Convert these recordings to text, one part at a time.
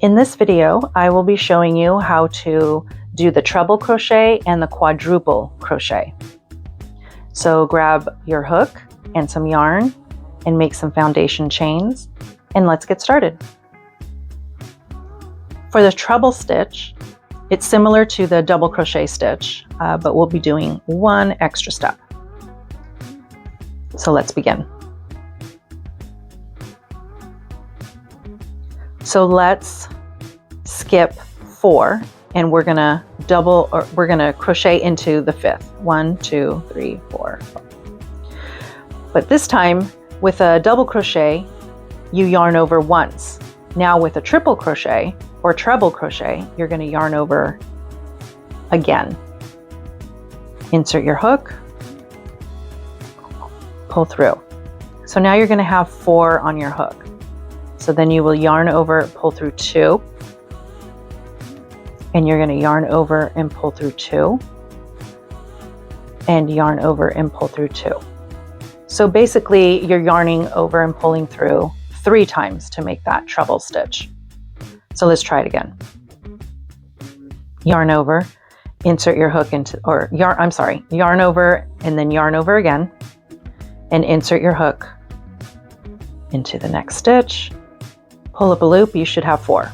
In this video, I will be showing you how to do the treble crochet and the quadruple crochet. So grab your hook and some yarn and make some foundation chains, and let's get started. For the treble stitch, it's similar to the double crochet stitch, but we'll be doing one extra step. So let's begin. So let's skip 4 and we're gonna crochet into the 5th. 1, 2, 3, 4. But this time with a double crochet, you yarn over once. Now with a triple crochet or treble crochet, you're gonna yarn over again. Insert your hook, pull through. So now you're gonna have 4 on your hook. So then you will yarn over, pull through 2, and you're gonna yarn over and pull through 2, and yarn over and pull through 2. So basically you're yarning over and pulling through 3 times to make that treble stitch. So let's try it again. Yarn over, insert your hook into, yarn over and then yarn over again, and insert your hook into the next stitch. Pull up a loop, you should have 4.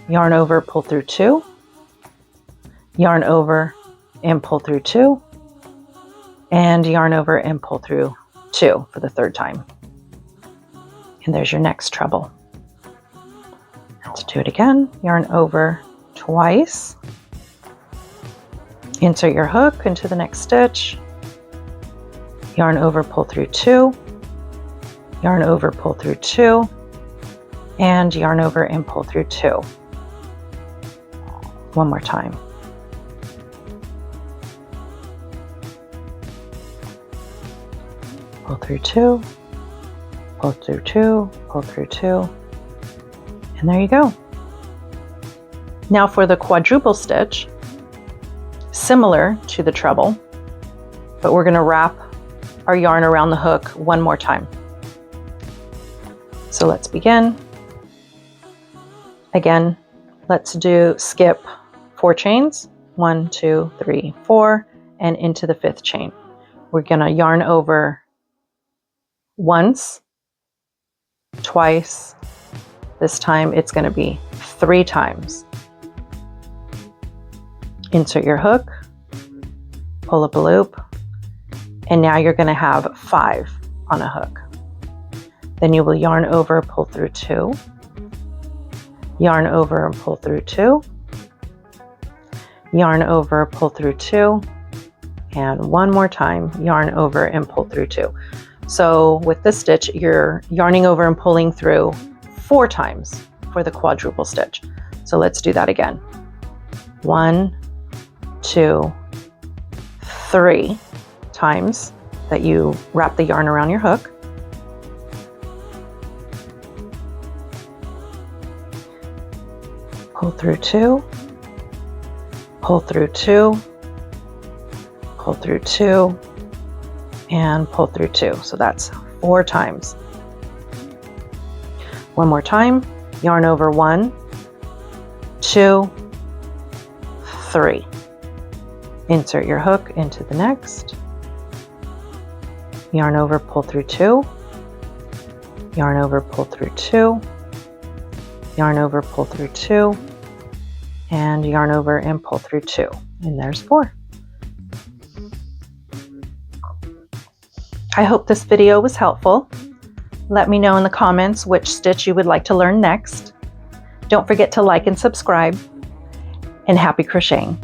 Yarn over, pull through 2, yarn over and pull through 2, and yarn over and pull through 2 for the 3rd time. And there's your next treble. Let's do it again. Yarn over twice, insert your hook into the next stitch, yarn over, pull through 2, yarn over, pull through 2, and yarn over and pull through 2. One more time. Pull through 2, pull through 2, pull through 2, and there you go. Now for the quadruple stitch, similar to the treble, but we're going to wrap our yarn around the hook one more time. So let's begin. Again, let's skip 4 chains, 1, 2, 3, 4, and into the 5th chain. We're gonna yarn over once, twice. This time it's gonna be 3 times. Insert your hook, pull up a loop, and now you're gonna have 5 on a hook. Then you will yarn over, pull through 2, yarn over and pull through 2, yarn over, pull through 2, and one more time, yarn over and pull through 2. So with this stitch, you're yarning over and pulling through 4 times for the quadruple stitch. So let's do that again. 1, 2, 3 times that you wrap the yarn around your hook. Pull through 2, pull through 2, pull through 2, and pull through 2. So that's 4 times. One more time, yarn over 1, 2, 3. Insert your hook into the next. Yarn over, pull through 2, yarn over, pull through 2, yarn over, pull through 2, and yarn over and pull through 2. And there's 4. I hope this video was helpful. Let me know in the comments which stitch you would like to learn next. Don't forget to like and subscribe, and happy crocheting.